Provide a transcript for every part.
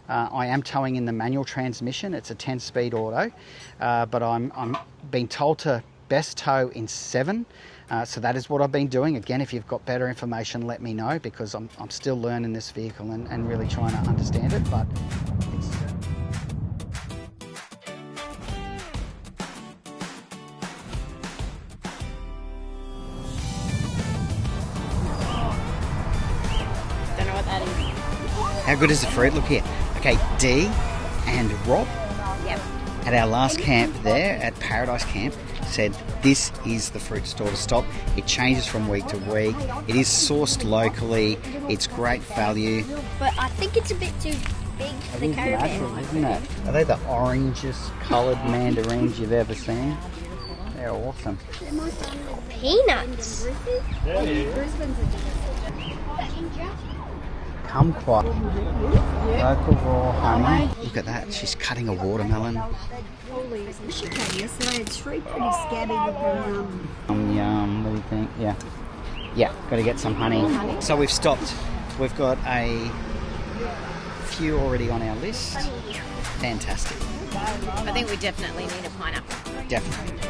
I am towing in the manual transmission. It's a 10-speed auto, but I'm being told to best tow in 7. So that is what I've been doing. Again, if you've got better information, let me know, because I'm still learning this vehicle and really trying to understand it. But it's... Don't know what that is. How good is the fruit? Look here. Okay, Dee and Rob at our last camp there at Paradise Camp said this is the fruit store to stop. It changes from week to week. It is sourced locally. It's great value. But I think it's a bit too big for the caravan. Isn't it? Are they the orangest coloured mandarins you've ever seen? They're awesome. Peanuts. Kumquat. Local raw honey. Look at that. She's cutting a watermelon. She came yesterday. It's 3 pretty scabby looking. Yum. What do you think? Yeah. Yeah, got to get some honey. So we've stopped. We've got a few already on our list. Fantastic. I think we definitely need a pineapple. Definitely.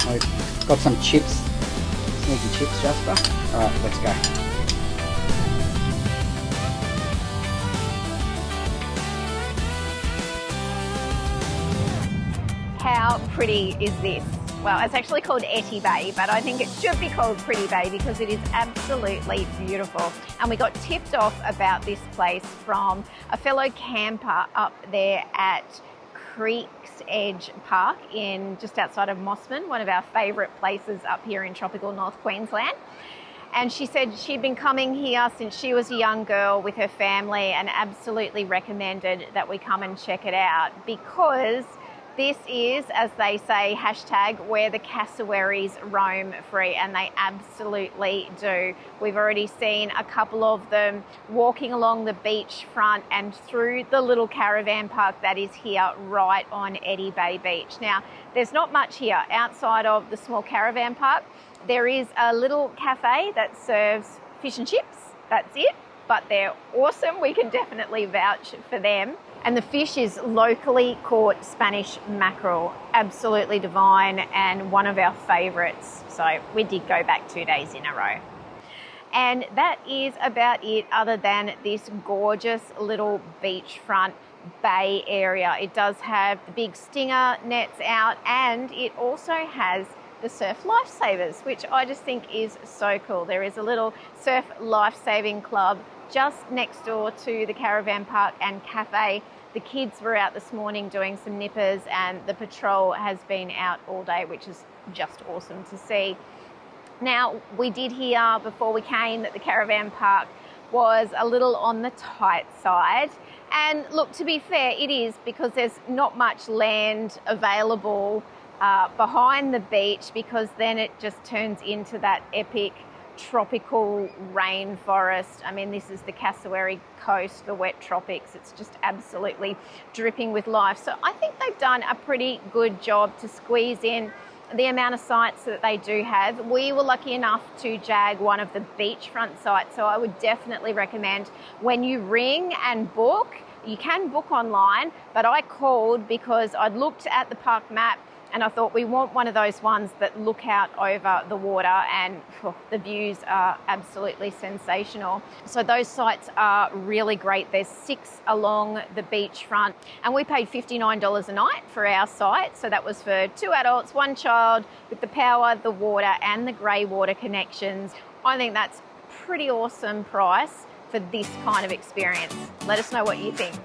We've got some chips, sneaky chips, Jasper. All right, let's go. How pretty is this? Well, it's actually called Etty Bay, but I think it should be called Pretty Bay because it is absolutely beautiful. And we got tipped off about this place from a fellow camper up there at Creek's Edge Park in just outside of Mossman, one of our favourite places up here in tropical North Queensland. And she said she'd been coming here since she was a young girl with her family and absolutely recommended that we come and check it out because this is, as they say, hashtag where the cassowaries roam free, and they absolutely do. We've already seen a couple of them walking along the beachfront and through the little caravan park that is here right on Etty Bay Beach. Now, there's not much here outside of the small caravan park. There is a little cafe that serves fish and chips. That's it, but they're awesome. We can definitely vouch for them. And the fish is locally caught Spanish mackerel, absolutely divine and one of our favourites. So we did go back 2 days in a row. And that is about it other than this gorgeous little beachfront bay area. It does have the big stinger nets out and it also has the surf lifesavers, which I just think is so cool. There is a little surf lifesaving club just next door to the caravan park and cafe. The kids were out this morning doing some nippers and the patrol has been out all day, which is just awesome to see. Now, we did hear before we came that the caravan park was a little on the tight side. And look, to be fair, it is because there's not much land available behind the beach because then it just turns into that epic tropical rainforest. I mean, this is the Cassowary coast, the wet tropics. It's just absolutely dripping with life. So I think they've done a pretty good job to squeeze in the amount of sites that they do have. We were lucky enough to jag one of the beachfront sites, so I would definitely recommend when you ring and book, you can book online, but I called because I'd looked at the park map and I thought we want one of those ones that look out over the water and the views are absolutely sensational. So those sites are really great. There's 6 along the beachfront and we paid $59 a night for our site. So that was for 2 adults, 1 child with the power, the water and the grey water connections. I think that's pretty awesome price for this kind of experience. Let us know what you think.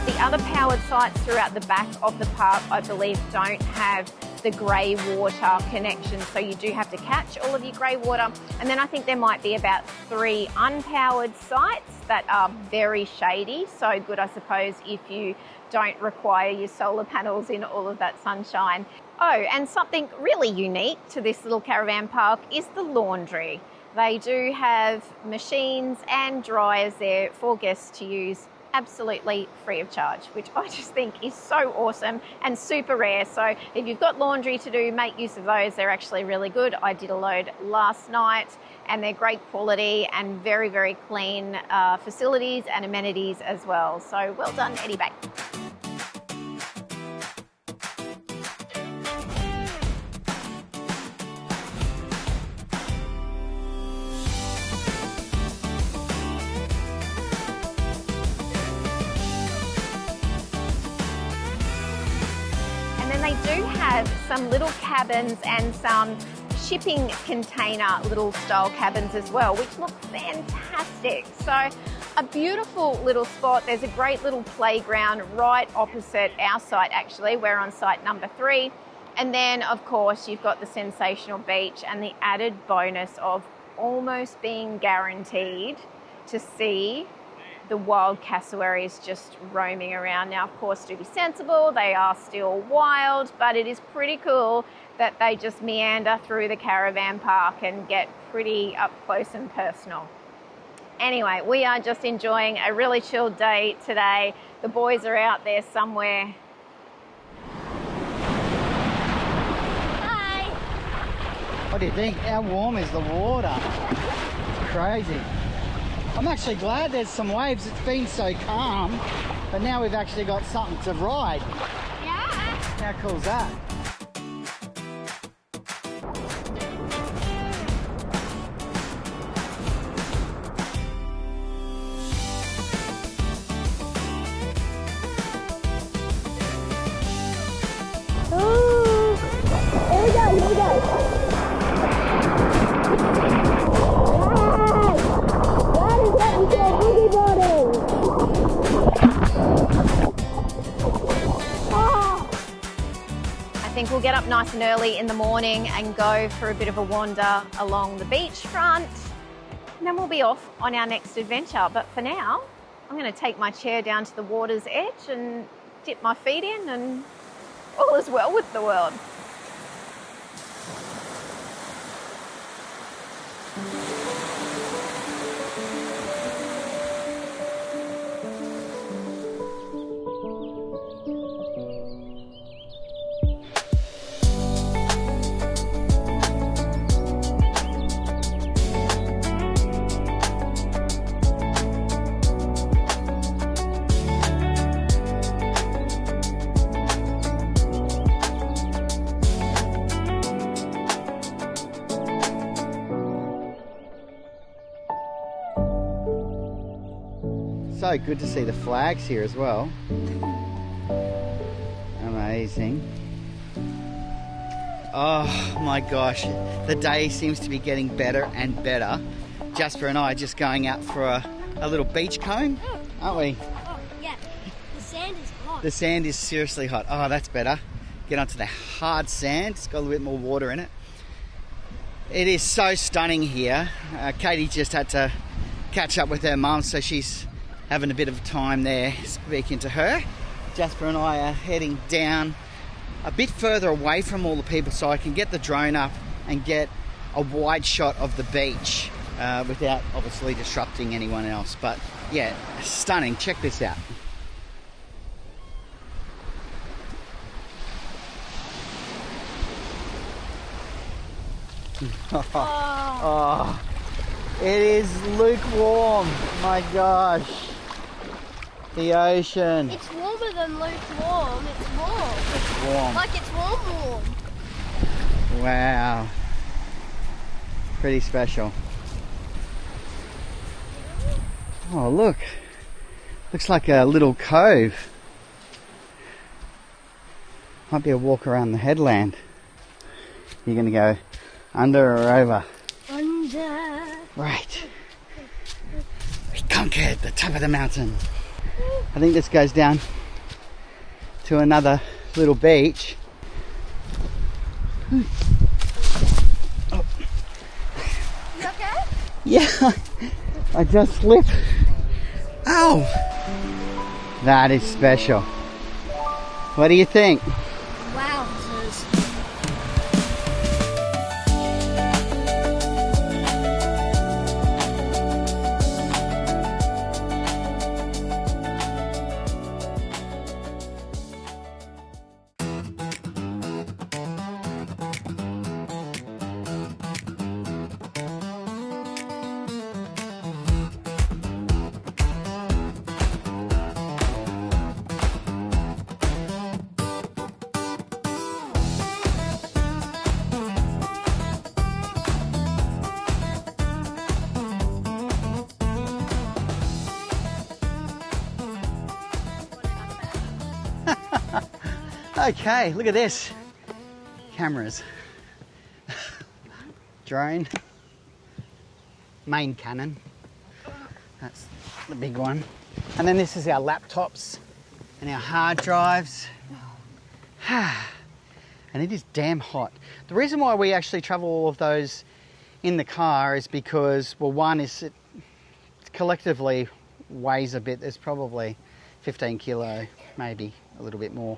but the other powered sites throughout the back of the park, I believe, don't have the grey water connection, so you do have to catch all of your grey water. And then I think there might be about 3 unpowered sites that are very shady, so good, I suppose, if you don't require your solar panels in all of that sunshine. Oh, and something really unique to this little caravan park is the laundry. They do have machines and dryers there for guests to use absolutely free of charge, which I just think is so awesome and super rare. So if you've got laundry to do, make use of those. They're actually really good. I did a load last night and they're great quality and very, very clean facilities and amenities as well. So well done, Etty Bay. They do have some little cabins and some shipping container little style cabins as well, which look fantastic. So a beautiful little spot. There's a great little playground right opposite our site actually. We're on site number 3. And then of course you've got the sensational beach and the added bonus of almost being guaranteed to see the wild cassowaries just roaming around. Now, of course, do be sensible, they are still wild, but it is pretty cool that they just meander through the caravan park and get pretty up close and personal. Anyway, we are just enjoying a really chilled day today. The boys are out there somewhere. Hi. What do you think? How warm is the water? It's crazy. I'm actually glad there's some waves. It's been so calm, but now we've actually got something to ride. Yeah. How cool is that? Ooh. Here we go, here we go. I think we'll get up nice and early in the morning and go for a bit of a wander along the beachfront, and then we'll be off on our next adventure. But for now, I'm going to take my chair down to the water's edge and dip my feet in, and all is well with the world. So good to see the flags here as well. Amazing. Oh my gosh, the day seems to be getting better and better. Jasper and I are just going out for a little beach comb, aren't we? Oh, yeah. The sand is hot. The sand is seriously hot. Oh, that's better. Get onto the hard sand. It's got a little bit more water in it. It is so stunning here. Katie just had to catch up with her mum, so she's having a bit of time there speaking to her. Jasper and I are heading down a bit further away from all the people so I can get the drone up and get a wide shot of the beach without obviously disrupting anyone else. But yeah, stunning. Check this out. Oh, it is lukewarm. My gosh. The ocean. It's warmer than lukewarm. It's warm. It's warm. Like it's warm. Wow. Pretty special. Oh, look. Looks like a little cove. Might be a walk around the headland. You're going to go under or over? Under. Right. We conquered the top of the mountain. I think this goes down to another little beach. You okay? Yeah, I just slipped. Ow! That is special. What do you think? Wow. Okay, look at this. Cameras. Drone. Main cannon. That's the big one. And then this is our laptops and our hard drives. And it is damn hot. The reason why we actually travel all of those in the car is because, well, one is it collectively weighs a bit. There's probably 15 kilo, maybe a little bit more,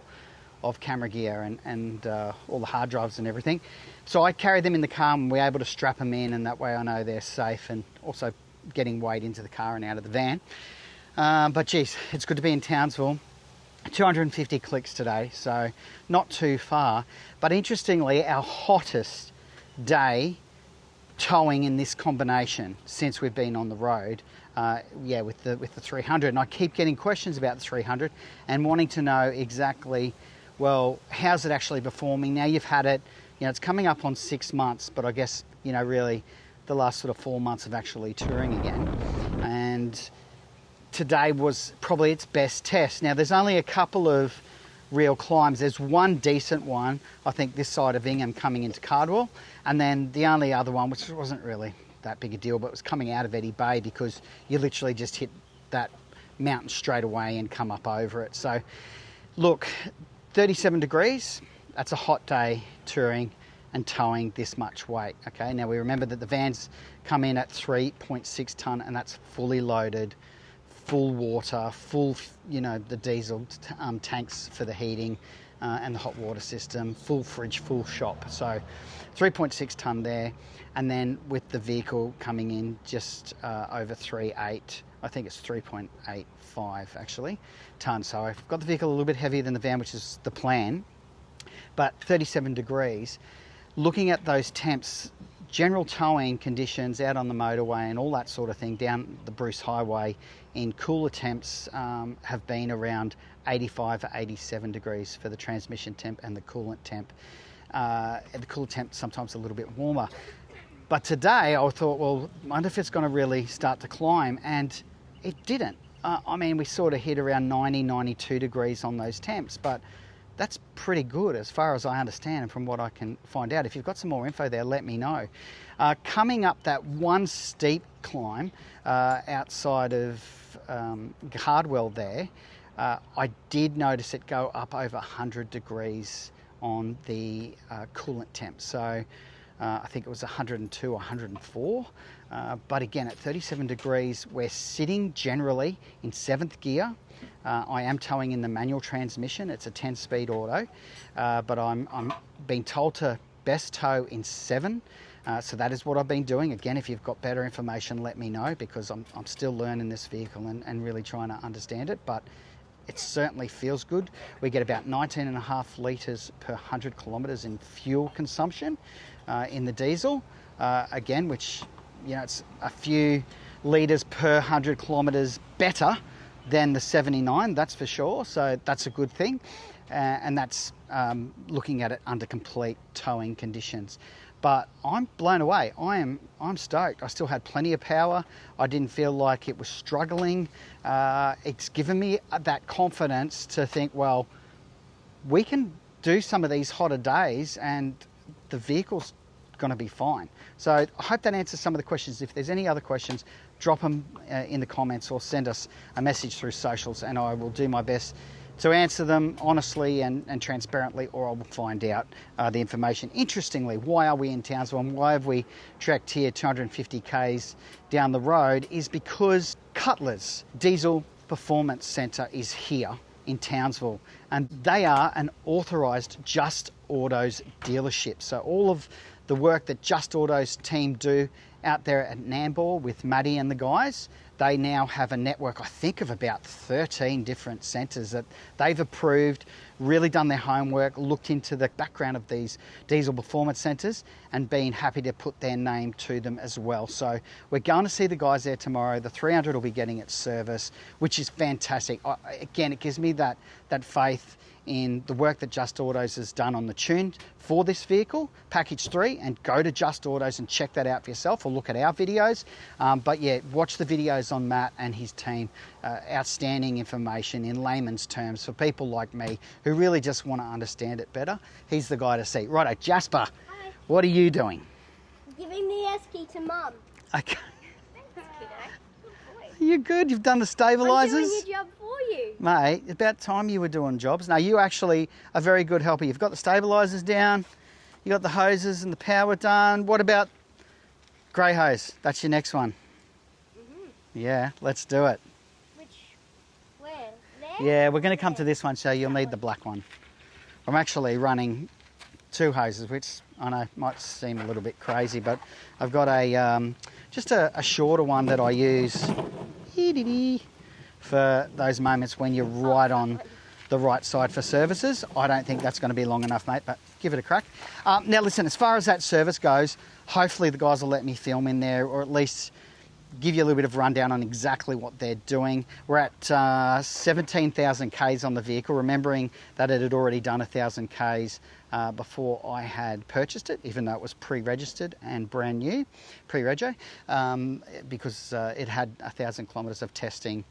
of camera gear and all the hard drives and everything. So I carry them in the car and we're able to strap them in, and that way I know they're safe, and also getting weight into the car and out of the van. But geez, it's good to be in Townsville. 250 clicks today, so not too far. But interestingly, our hottest day towing in this combination since we've been on the road, with the 300. And I keep getting questions about the 300 and wanting to know exactly, well, how's it actually performing? Now you've had it, it's coming up on 6 months, but I guess, really the last sort of 4 months of actually touring again. And today was probably its best test. Now there's only a couple of real climbs. There's one decent one, I think this side of Ingham coming into Cardwell, and then the only other one, which wasn't really that big a deal, but it was coming out of Etty Bay, because you literally just hit that mountain straight away and come up over it. So look, 37 degrees, that's a hot day touring and towing this much weight. Okay, now we remember that the vans come in at 3.6 tonne, and that's fully loaded, full water, full, the diesel tanks for the heating and the hot water system, full fridge, full shop. So 3.6 tonne there. And then with the vehicle coming in just over 3.8, I think it's 3.85 actually, tonne. So I've got the vehicle a little bit heavier than the van, which is the plan, but 37 degrees. Looking at those temps, general towing conditions out on the motorway and all that sort of thing down the Bruce Highway in cooler temps have been around 85 to 87 degrees for the transmission temp and the coolant temp. The coolant temp sometimes a little bit warmer. But today I thought, well, I wonder if it's going to really start to climb, and it didn't. We sort of hit around 90, 92 degrees on those temps, but that's pretty good as far as I understand and from what I can find out. If you've got some more info there, let me know. Coming up that one steep climb outside of Cardwell there, I did notice it go up over 100 degrees on the coolant temp. So I think it was 102 or 104. But again, at 37 degrees, we're sitting generally in 7th gear. I am towing in the manual transmission. It's a 10-speed auto, but I'm being told to best tow in 7. So that is what I've been doing. Again, if you've got better information, let me know, because I'm still learning this vehicle and really trying to understand it. But it certainly feels good. We get about 19.5 litres per 100 kilometres in fuel consumption in the diesel. Again, which, it's a few litres per 100 kilometres better than the 79, that's for sure. So that's a good thing. And that's looking at it under complete towing conditions. But I'm blown away. I'm stoked. I still had plenty of power. I didn't feel like it was struggling. It's given me that confidence to think, well, we can do some of these hotter days, and the vehicle's going to be fine. So I hope that answers some of the questions. If there's any other questions, drop them in the comments or send us a message through socials, and I will do my best to answer them honestly and transparently, or I will find out the information. Interestingly, why are we in Townsville and why have we trekked here 250 k's down the road is because Cutlers Diesel Performance Centre is here in Townsville, and they are an authorised Just Autos dealership. So all of the work that Just Autos team do out there at Nambour with Maddie and the guys, they now have a network, I think, of about 13 different centres that they've approved, really done their homework, looked into the background of these diesel performance centres and been happy to put their name to them as well. So we're going to see the guys there tomorrow. The 300 will be getting its service, which is fantastic. Again, it gives me that faith in the work that Just Autos has done on the tune for this vehicle, package 3, and go to Just Autos and check that out for yourself or look at our videos. But yeah, watch the videos on Matt and his team. Outstanding information in layman's terms for people like me who really just want to understand it better. He's the guy to see. Righto, Jasper, Hi. what are you doing? Giving the S key to Mum. Okay. Thanks, kiddo. You're good, you've done the I'm stabilisers. doing your job for you. Mate, about time you were doing jobs. No, you actually are a very good helper. You've got the stabilisers down, you got the hoses and the power done. What about grey hose? That's your next one. Yeah, let's do it. Where? There? Yeah, we're going to come to this one, so you'll need the black one. I'm actually running 2 hoses, which I know might seem a little bit crazy, but I've got a just a shorter one that I use for those moments when you're right on the right side for services. I don't think that's going to be long enough, mate, but give it a crack. Now listen, as far as that service goes, hopefully the guys will let me film in there, or at least give you a little bit of rundown on exactly what they're doing. We're at 17,000 Ks on the vehicle, remembering that it had already done 1,000 Ks before I had purchased it, even though it was pre-registered and brand new, pre-rego, because it had 1,000 kilometres of testing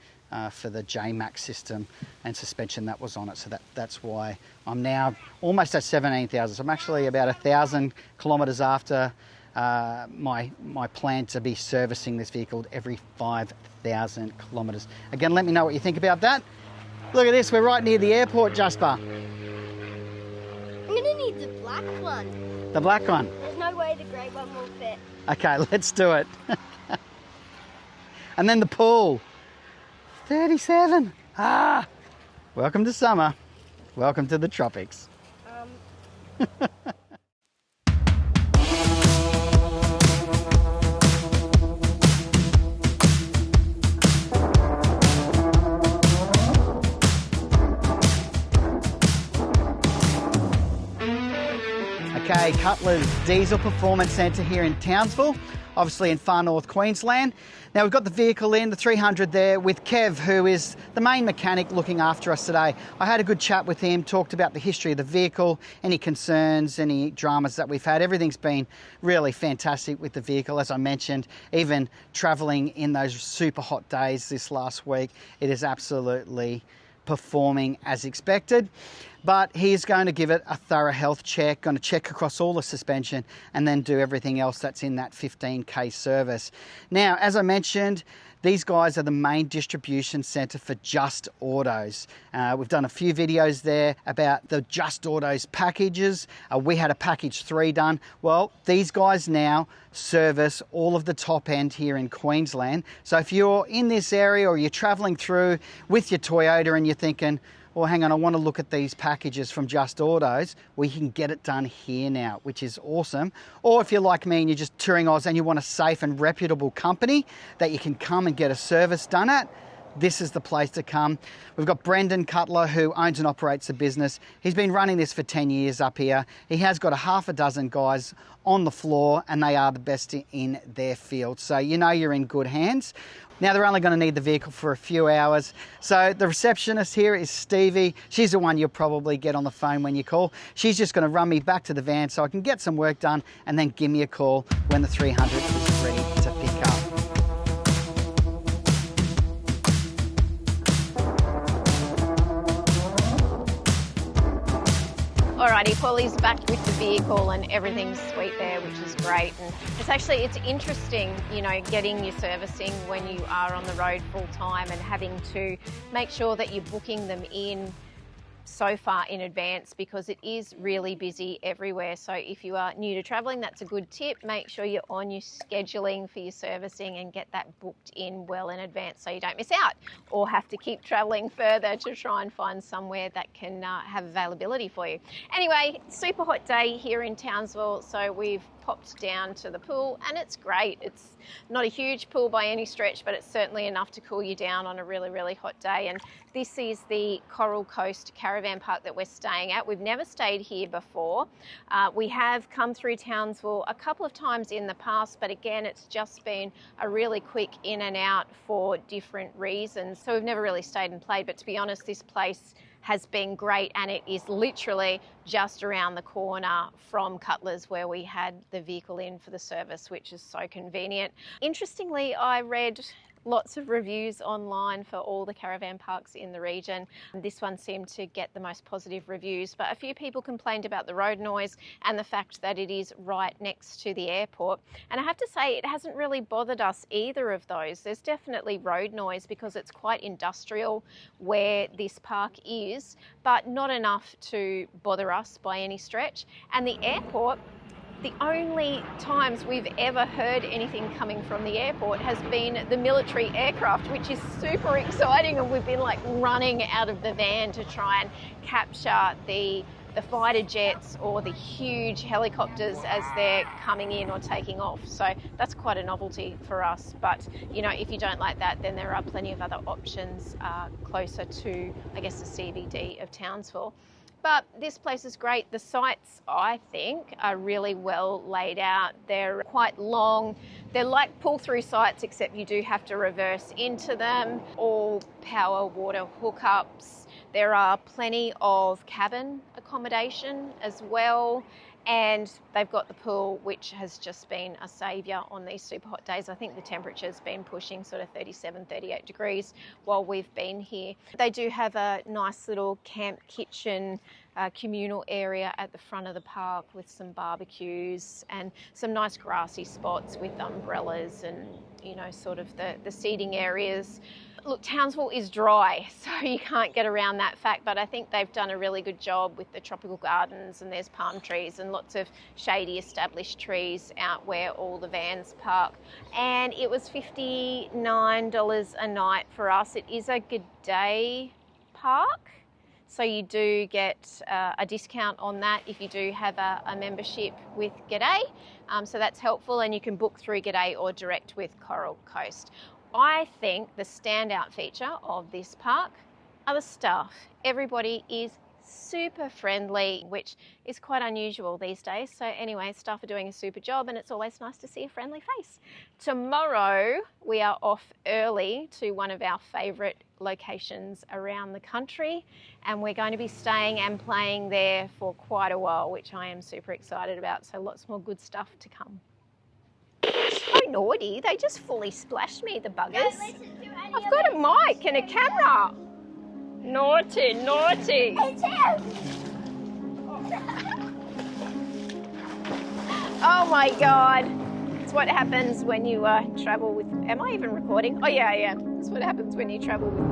for the JMax system and suspension that was on it. So that's why I'm now almost at 17,000. So I'm actually about 1,000 kilometres after my plan to be servicing this vehicle every 5,000 kilometres. Again, let me know what you think about that. Look at this, we're right near the airport, Jasper. I'm gonna need the black one. The black one? There's no way the grey one will fit. Okay, let's do it. And then the pool. 37. Ah! Welcome to summer. Welcome to the tropics. Okay, Cutlers Diesel Performance Centre here in Townsville, obviously in far north Queensland. Now we've got the vehicle in, the 300 there, with Kev, who is the main mechanic looking after us today. I had a good chat with him, talked about the history of the vehicle, any concerns, any dramas that we've had. Everything's been really fantastic with the vehicle. As I mentioned, even travelling in those super hot days this last week, it is absolutely performing as expected. But he's going to give it a thorough health check, going to check across all the suspension and then do everything else that's in that 15K service. Now, as I mentioned, these guys are the main distribution centre for Just Autos. We've done a few videos there about the Just Autos packages. We had a package 3 done. Well, these guys now service all of the top end here in Queensland. So if you're in this area or you're travelling through with your Toyota and you're thinking, well, hang on, I want to look at these packages from Just Autos, we can get it done here now, which is awesome. Or if you're like me and you're just touring Oz and you want a safe and reputable company that you can come and get a service done at, this is the place to come. We've got Brendan Cutler, who owns and operates the business. He's been running this for 10 years up here. He has got a half a dozen guys on the floor and they are the best in their field. So you know you're in good hands. Now they're only going to need the vehicle for a few hours. So the receptionist here is Stevie. She's the one you'll probably get on the phone when you call. She's just going to run me back to the van so I can get some work done and then give me a call when the 300 is ready to pick up. Alrighty, Paulie's back with the vehicle and everything's sweet there, which is great. And it's interesting, you know, getting your servicing when you are on the road full time and having to make sure that you're booking them in so far in advance, because it is really busy everywhere. So if you are new to travelling, that's a good tip. Make sure you're on your scheduling for your servicing and get that booked in well in advance so you don't miss out or have to keep travelling further to try and find somewhere that can have availability for you. Anyway, super hot day here in Townsville, so we've popped down to the pool and it's great. It's not a huge pool by any stretch, but it's certainly enough to cool you down on a really, really hot day. And this is the Coral Coast Caravan Park that we're staying at. We've never stayed here before. We have come through Townsville a couple of times in the past, but again, it's just been a really quick in and out for different reasons. So we've never really stayed and played, but to be honest, this place has been great, and it is literally just around the corner from Cutlers, where we had the vehicle in for the service, which is so convenient. Interestingly, I read lots of reviews online for all the caravan parks in the region. This one seemed to get the most positive reviews, but a few people complained about the road noise and the fact that it is right next to the airport. And I have to say, it hasn't really bothered us, either of those. There's definitely road noise because it's quite industrial where this park is, but not enough to bother us by any stretch. And the airport, the only times we've ever heard anything coming from the airport has been the military aircraft, which is super exciting, and we've been like running out of the van to try and capture the fighter jets or the huge helicopters as they're coming in or taking off. So that's quite a novelty for us. But you know, if you don't like that, then there are plenty of other options closer to, I guess, the CBD of Townsville. But this place is great. The sites, I think, are really well laid out. They're quite long. They're like pull-through sites, except you do have to reverse into them. All power water hookups. There are plenty of cabin accommodation as well. And they've got the pool, which has just been a saviour on these super hot days. I think the temperature's been pushing sort of 37, 38 degrees while we've been here. They do have a nice little camp kitchen communal area at the front of the park with some barbecues and some nice grassy spots with umbrellas and, you know, sort of the seating areas. Look, Townsville is dry, so you can't get around that fact, but I think they've done a really good job with the tropical gardens, and there's palm trees and lots of shady established trees out where all the vans park. And it was $59 a night for us. It is a G'day park, so you do get a discount on that if you do have a membership with G'day. So that's helpful, and you can book through G'day or direct with Coral Coast. I think the standout feature of this park are the staff. Everybody is super friendly, which is quite unusual these days. So anyway, staff are doing a super job, and it's always nice to see a friendly face. Tomorrow we are off early to one of our favourite locations around the country, and we're going to be staying and playing there for quite a while, which I am super excited about. So lots more good stuff to come. So naughty, they just fully splashed me, the buggers. I've got a mic and a camera. Naughty, naughty. Oh my God. It's what happens when you travel with, am I even recording? Oh yeah, I am. It's what happens when you travel with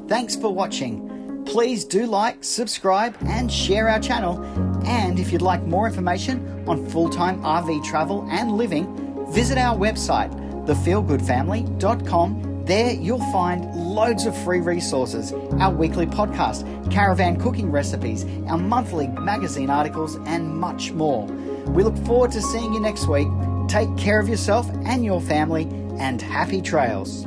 boys. Thanks for watching. Please do like, subscribe and share our channel. And if you'd like more information on full-time RV travel and living, visit our website, thefeelgoodfamily.com. There you'll find loads of free resources, our weekly podcast, caravan cooking recipes, our monthly magazine articles and much more. We look forward to seeing you next week. Take care of yourself and your family, and happy trails.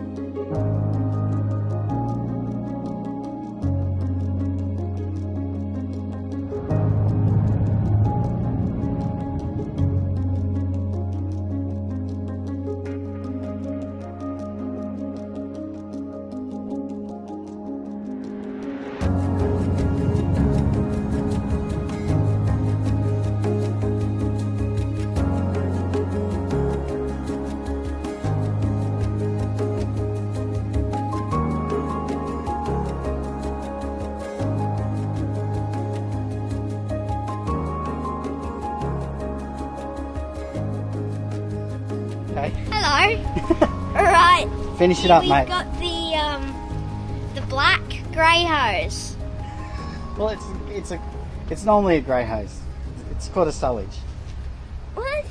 Finish it up, We've mate. got the black grey hose. Well, it's normally a grey hose. It's called a Sullage. What?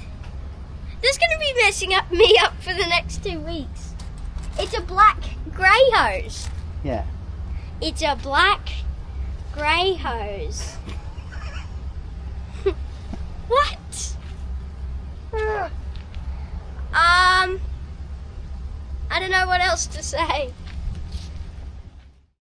This is going to be messing me up for the next 2 weeks. It's a black grey hose. Yeah. It's a black grey hose. What? I don't know what else to say.